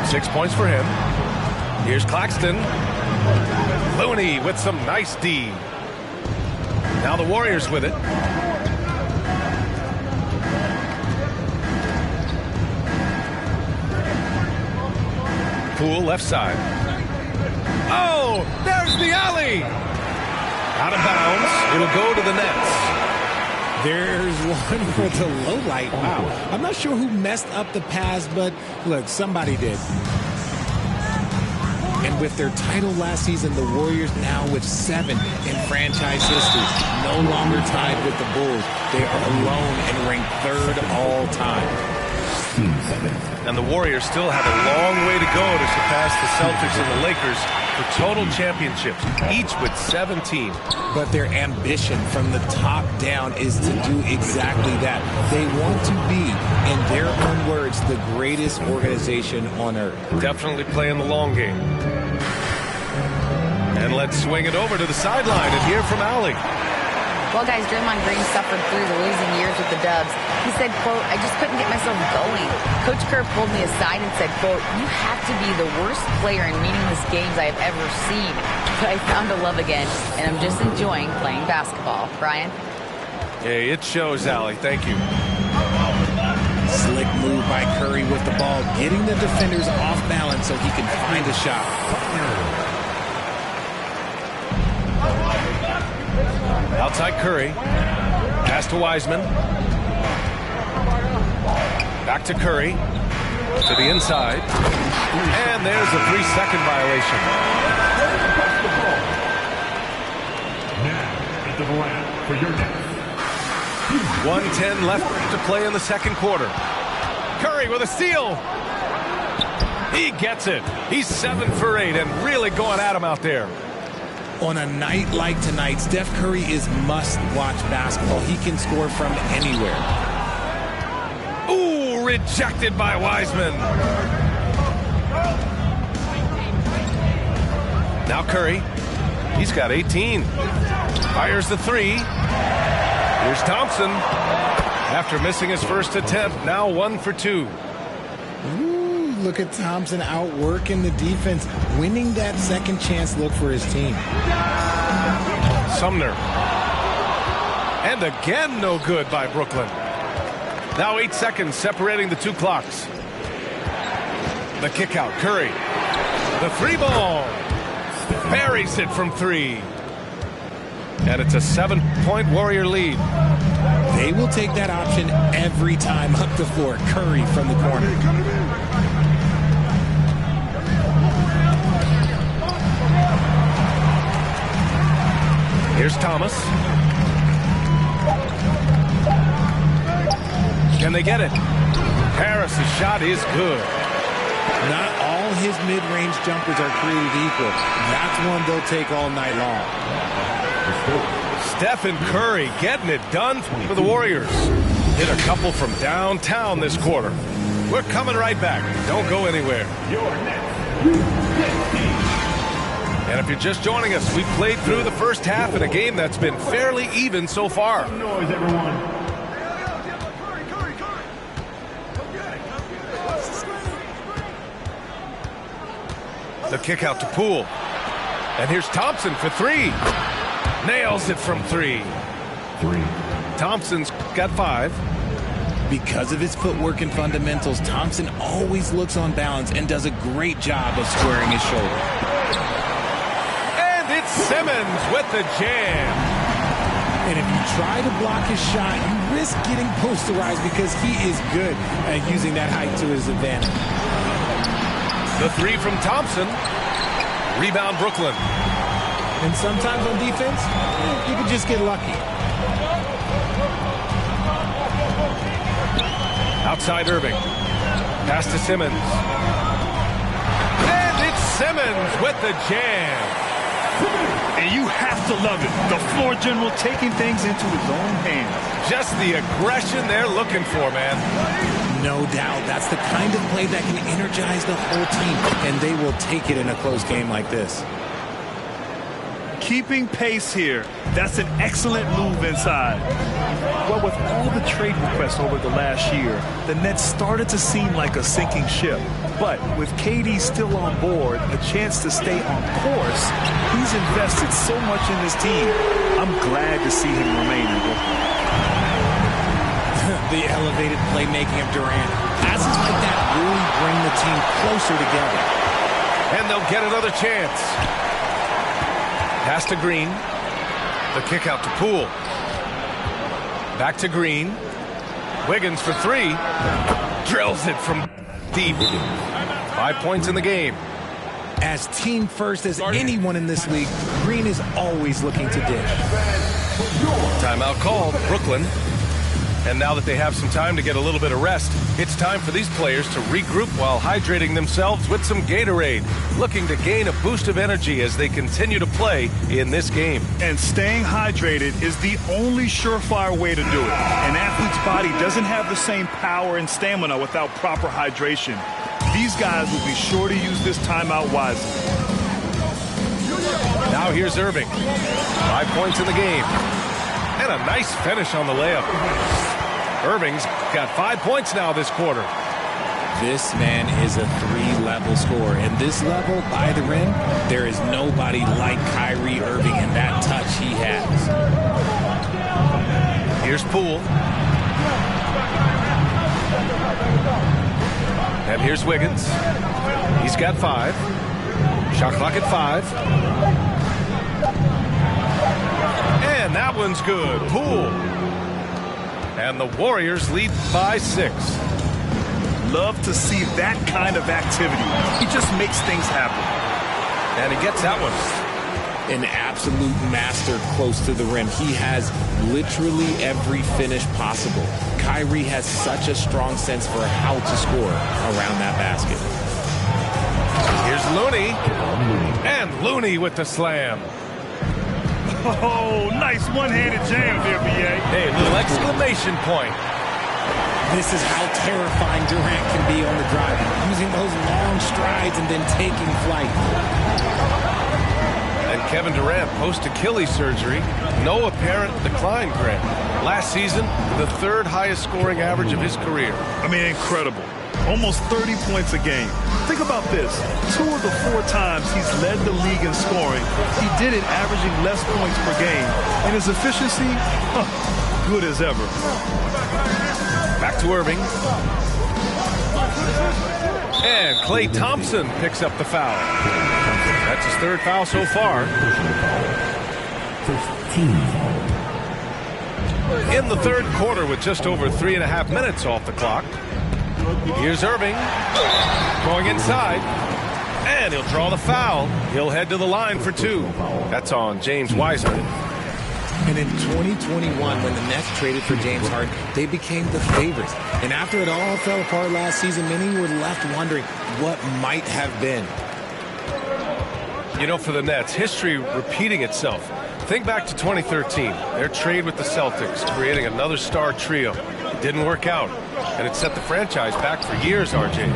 6 points for him. Here's Claxton. Looney with some nice D. Now the Warriors with it. Poole left side. Oh, there's the alley. Out of bounds. It'll go to the Nets. There's one for the low light. Wow. I'm not sure who messed up the pass, but look, somebody did. And with their title last season, the Warriors now with 7 in franchise history. No longer tied with the Bulls. They are alone and ranked 3rd all time. And the Warriors still have a long way to go to surpass the Celtics and the Lakers for total championships, each with 17. But their ambition from the top down is to do exactly that. They want to be, in their own words, the greatest organization on earth. Definitely playing the long game. And let's swing it over to the sideline and hear from Allie. Well, guys, Draymond Green suffered through the losing years with the Dubs. He said, quote, I just couldn't get myself going. Coach Kerr pulled me aside and said, quote, you have to be the worst player in meaningless games I have ever seen. But I found a love again, and I'm just enjoying playing basketball. Brian? Hey, it shows, Allie. Thank you. Slick move by Curry with the ball, getting the defenders off balance so he can find a shot. Outside Curry. Pass to Wiseman. Back to Curry. To the inside. And there's a 3-second violation. Now, into the line for your next. 1:10 left to play in the second quarter. Curry with a steal. He gets it. He's 7 for 8 and really going at him out there. On a night like tonight, Steph Curry is must-watch basketball. He can score from anywhere. Ooh, rejected by Wiseman. Now Curry. He's got 18. Fires the 3. Here's Thompson. After missing his first attempt, now 1 for 2. Ooh, look at Thompson outworking the defense, winning that second chance look for his team. Sumner. And again, no good by Brooklyn. Now 8 seconds separating the two clocks. The kick out, Curry. The 3 ball. Buries it from 3. And it's a 7-point Warrior lead. They will take that option every time up the floor. Curry from the corner. Here's Thomas. Can they get it? Harris's shot is good. Not all his mid-range jumpers are created equal. That's one they'll take all night long. Stephen Curry getting it done for the Warriors. Hit a couple from downtown this quarter. We're coming right back. Don't go anywhere. Your next. And if you're just joining us, we've played through the first half in a game that's been fairly even so far. Noise, everyone. The kick out to Poole. And here's Thompson for 3. Nails it from 3. Thompson's got 5. Because of his footwork and fundamentals, Thompson always looks on balance and does a great job of squaring his shoulder. And it's Simmons with the jam. And if you try to block his shot, you risk getting posterized because he is good at using that height to his advantage. The 3 from Thompson. Rebound Brooklyn. And sometimes on defense, you can just get lucky. Outside Irving. Pass to Simmons. And it's Simmons with the jam. And you have to love it. The floor general taking things into his own hands. Just the aggression they're looking for, man. No doubt. That's the kind of play that can energize the whole team, and they will take it in a close game like this. Keeping pace here. That's an excellent move inside. Well, with all the trade requests over the last year, the Nets started to seem like a sinking ship. But with KD still on board, a chance to stay on course, he's invested so much in his team. I'm glad to see him remain in Brooklyn. The elevated playmaking of Durant. Passes like that really bring the team closer together. And they'll get another chance. Pass to Green. The kick out to Poole. Back to Green. Wiggins for three. Drills it from deep. 5 points in the game. As team first as anyone in this league, Green is always looking to dish. Timeout called, Brooklyn. And now that they have some time to get a little bit of rest, it's time for these players to regroup while hydrating themselves with some Gatorade, looking to gain a boost of energy as they continue to play in this game. And staying hydrated is the only surefire way to do it. An athlete's body doesn't have the same power and stamina without proper hydration. These guys will be sure to use this timeout wisely. Now here's Irving. 5 points in the game. And a nice finish on the layup. Irving's got 5 points now this quarter. This man is a three-level scorer. And this level, by the rim, there is nobody like Kyrie Irving and that touch he has. Here's Poole. And here's Wiggins. He's got 5. Shot clock at 5. And that one's good. Poole. And the Warriors lead by 6. Love to see that kind of activity. He just makes things happen. And he gets that one. An absolute master close to the rim. He has literally every finish possible. Kyrie has such a strong sense for how to score around that basket. Here's Looney. And Looney with the slam. Oh, nice one-handed jam there, B.A. Hey, little exclamation point. This is how terrifying Durant can be on the drive, using those long strides and then taking flight. And Kevin Durant, post-Achilles surgery, no apparent decline, Grant. Last season, the 3rd highest scoring average of his career. I mean, incredible. Almost 30 points a game. Think about this. 2 of the 4 times he's led the league in scoring, he did it averaging less points per game. And his efficiency, good as ever. Back to Irving. And Klay Thompson picks up the foul. That's his 3rd foul so far. In the 3rd quarter with just over 3.5 minutes off the clock. Here's Irving. Going inside. And he'll draw the foul. He'll head to the line for 2. That's on James Wiseman. And in 2021, when the Nets traded for James Harden, they became the favorites. And after it all fell apart last season, many were left wondering what might have been. You know, for the Nets, history repeating itself. Think back to 2013, their trade with the Celtics, creating another star trio. It didn't work out, and it set the franchise back for years, RJ.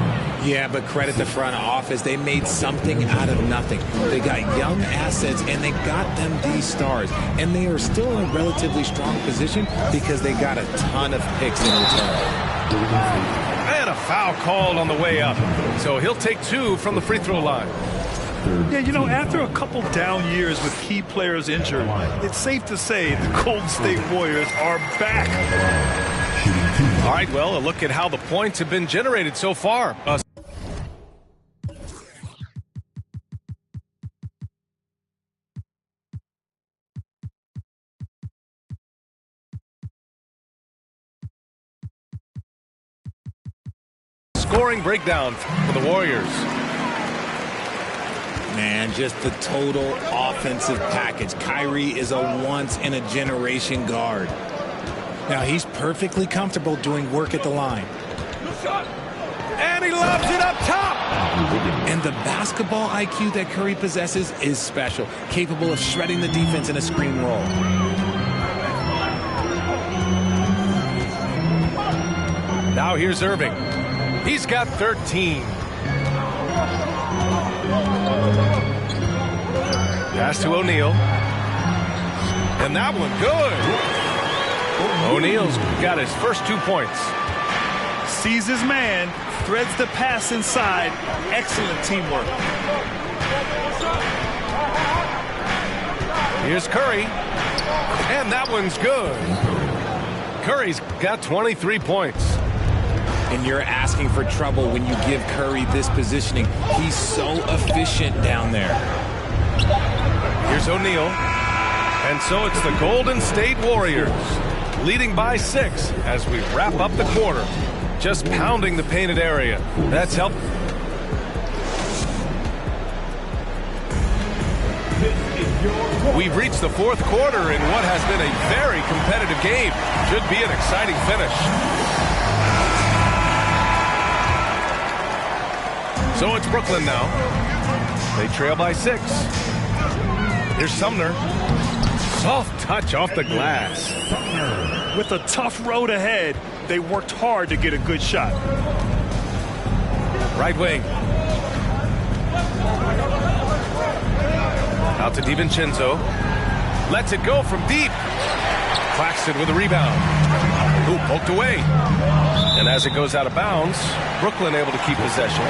Yeah, but credit the front office. They made something out of nothing. They got young assets, and they got them these stars. And they are still in a relatively strong position because they got a ton of picks in return. And a foul called on the way up. So he'll take 2 from the free throw line. Yeah, you know, after a couple down years with key players injured, it's safe to say the Golden State Warriors are back. All right, well, a look at how the points have been generated so far. Scoring breakdown for the Warriors. Man, just the total offensive package. Kyrie is a once-in-a-generation guard. Now, he's perfectly comfortable doing work at the line. And he lobs it up top! And the basketball IQ that Curry possesses is special, capable of shredding the defense in a screen roll. Now here's Irving. He's got 13. Pass to O'Neal. And that one good. O'Neal's got his first 2 points. Sees his man, threads the pass inside. Excellent teamwork. Here's Curry. And that one's good. Curry's got 23 points. and you're asking for trouble when you give Curry this positioning. He's so efficient down there. Here's O'Neal. And so it's the Golden State Warriors leading by 6 as we wrap up the quarter. Just pounding the painted area. That's helped. We've reached the 4th quarter in what has been a very competitive game. Should be an exciting finish. So it's Brooklyn now. They trail by 6. Here's Sumner. Soft touch off the glass. With a tough road ahead, they worked hard to get a good shot. Right wing. Out to DiVincenzo. Lets it go from deep. Claxton with a rebound. Ooh, poked away. And as it goes out of bounds, Brooklyn able to keep possession.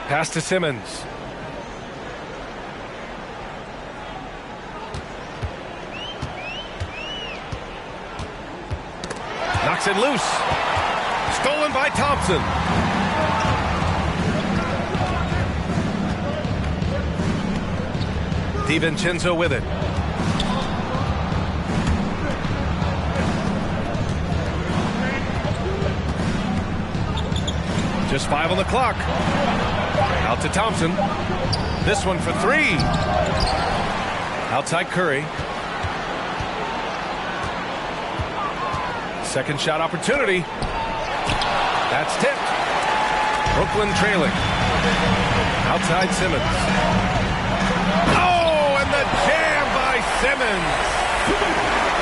Pass to Simmons. Knocks it loose. Stolen by Thompson. DiVincenzo with it. Just 5 on the clock. Out to Thompson. This one for 3. Outside Curry. Second shot opportunity. That's tipped. Brooklyn trailing. Outside Simmons. Oh, and the jam by Simmons.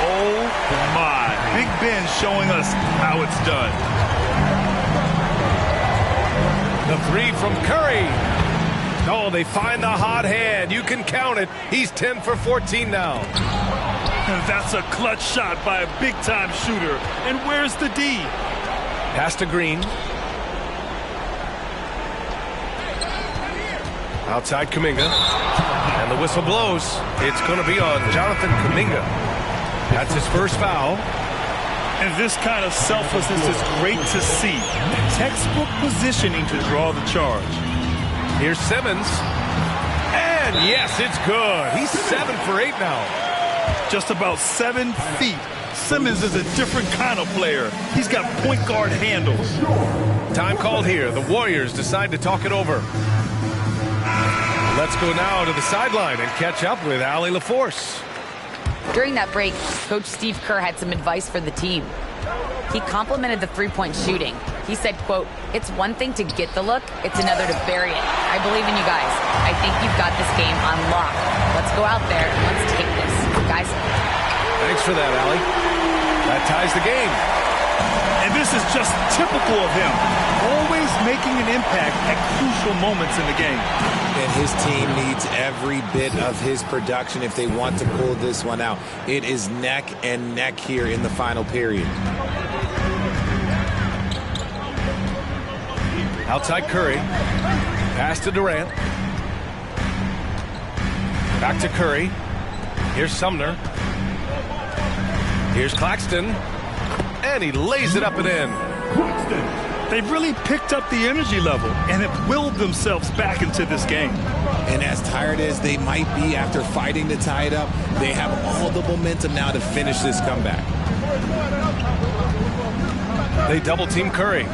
Oh, my. Big Ben showing us how it's done. The 3 from Curry. Oh, they find the hot hand. You can count it. He's 10 for 14 now. And that's a clutch shot by a big-time shooter. And where's the D? Pass to Green. Outside Kuminga. And the whistle blows. It's going to be on Jonathan Kuminga. That's his first foul. And this kind of selflessness is great to see. Textbook positioning to draw the charge. Here's Simmons. And yes, it's good. He's 7 for 8 now. Just about 7 feet. Simmons is a different kind of player. He's got point guard handles. Time called here. The Warriors decide to talk it over. Let's go now to the sideline and catch up with Allie LaForce. During that break, Coach Steve Kerr had some advice for the team. He complimented the three-point shooting. He said, quote, "It's one thing to get the look, it's another to bury it. I believe in you guys. I think you've got this game on lock. Let's go out there and let's take this. Guys." Thanks for that, Allie. That ties the game. And this is just typical of him. Always making an impact at crucial moments in the game. And his team needs every bit of his production if they want to pull this one out. It is neck and neck here in the final period. Outside Curry. Pass to Durant. Back to Curry. Here's Sumner. Here's Claxton. And he lays it up and in. They've really picked up the energy level and have willed themselves back into this game. And as tired as they might be after fighting to tie it up, they have all the momentum now to finish this comeback. They double team Curry.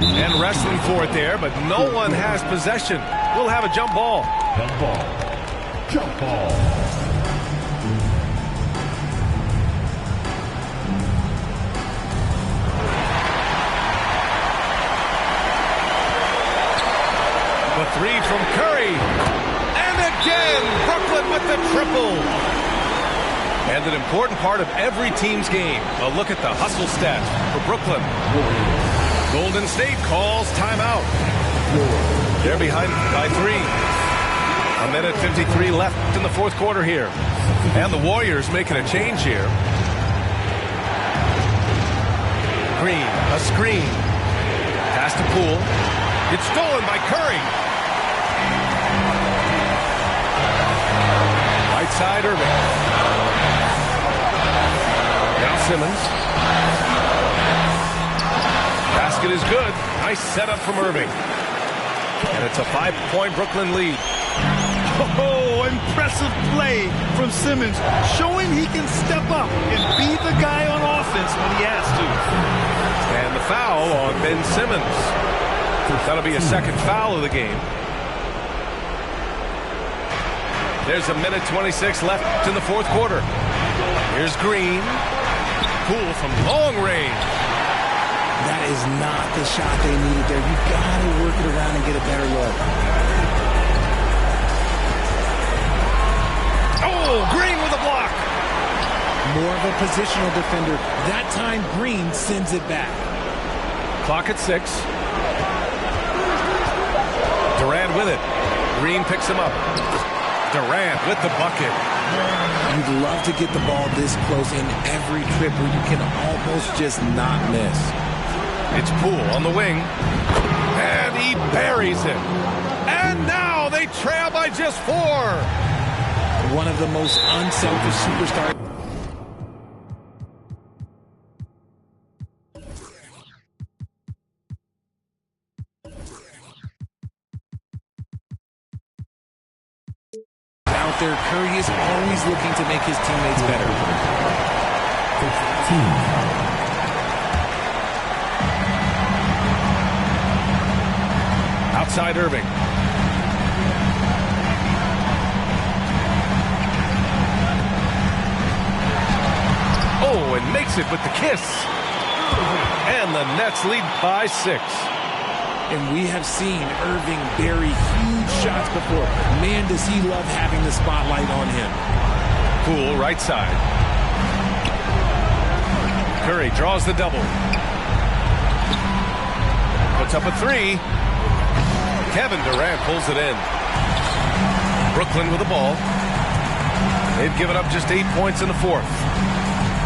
And wrestling for it there, but no one has possession. We'll have a jump ball. Jump ball. Jump ball. The 3 from Curry. And again, Brooklyn with the triple. And an important part of every team's game. A look at the hustle stats for Brooklyn. Golden State calls timeout. They're behind by 3. A minute 53 left in the fourth quarter here. And the Warriors making a change here. Green, a screen. Pass to Poole. It's stolen by Curry. Right side, Irving. Now Simmons. Basket is good. Nice setup from Irving. And it's a 5-point Brooklyn lead. Oh, impressive play from Simmons, showing he can step up and be the guy on offense when he has to. And the foul on Ben Simmons. That'll be a second foul of the game. There's a minute 26 left in the fourth quarter. Here's Green. Poole from long range. That is not the shot they needed there. You've got to work it around and get a better look. Oh, Green with a block. More of a positional defender. That time, Green sends it back. Clock at 6. Durant with it. Green picks him up. Durant with the bucket. You'd love to get the ball this close in every trip where you can almost just not miss. It's Poole on the wing. And he buries it. And now they trail by just 4. One of the most unselfish superstars. Out there, Curry is always looking to make his teammates better. 15. Outside Irving. Oh, and makes it with the kiss. And the Nets lead by 6. And we have seen Irving bury huge shots before. Man, does he love having the spotlight on him. Poole, right side. Curry draws the double. Puts up a 3. Kevin Durant pulls it in. Brooklyn with the ball. They've given up just 8 points in the fourth.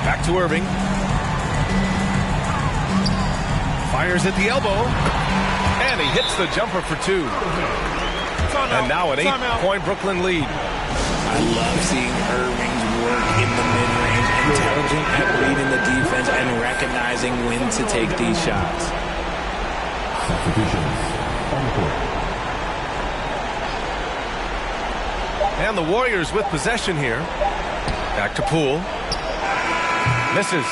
Back to Irving. Fires at the elbow. And he hits the jumper for 2. And now an 8-point Brooklyn lead. I love seeing Irving's work in the mid-range, intelligent at reading the defense and recognizing when to take these shots. Substitutions on the court. And the Warriors with possession here. Back to Poole. Misses.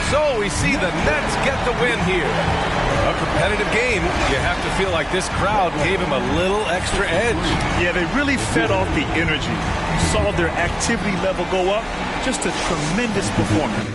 So we see the Nets get the win here. A competitive game. You have to feel like this crowd gave him a little extra edge. Yeah, they really fed off the energy. You saw their activity level go up. Just a tremendous performance.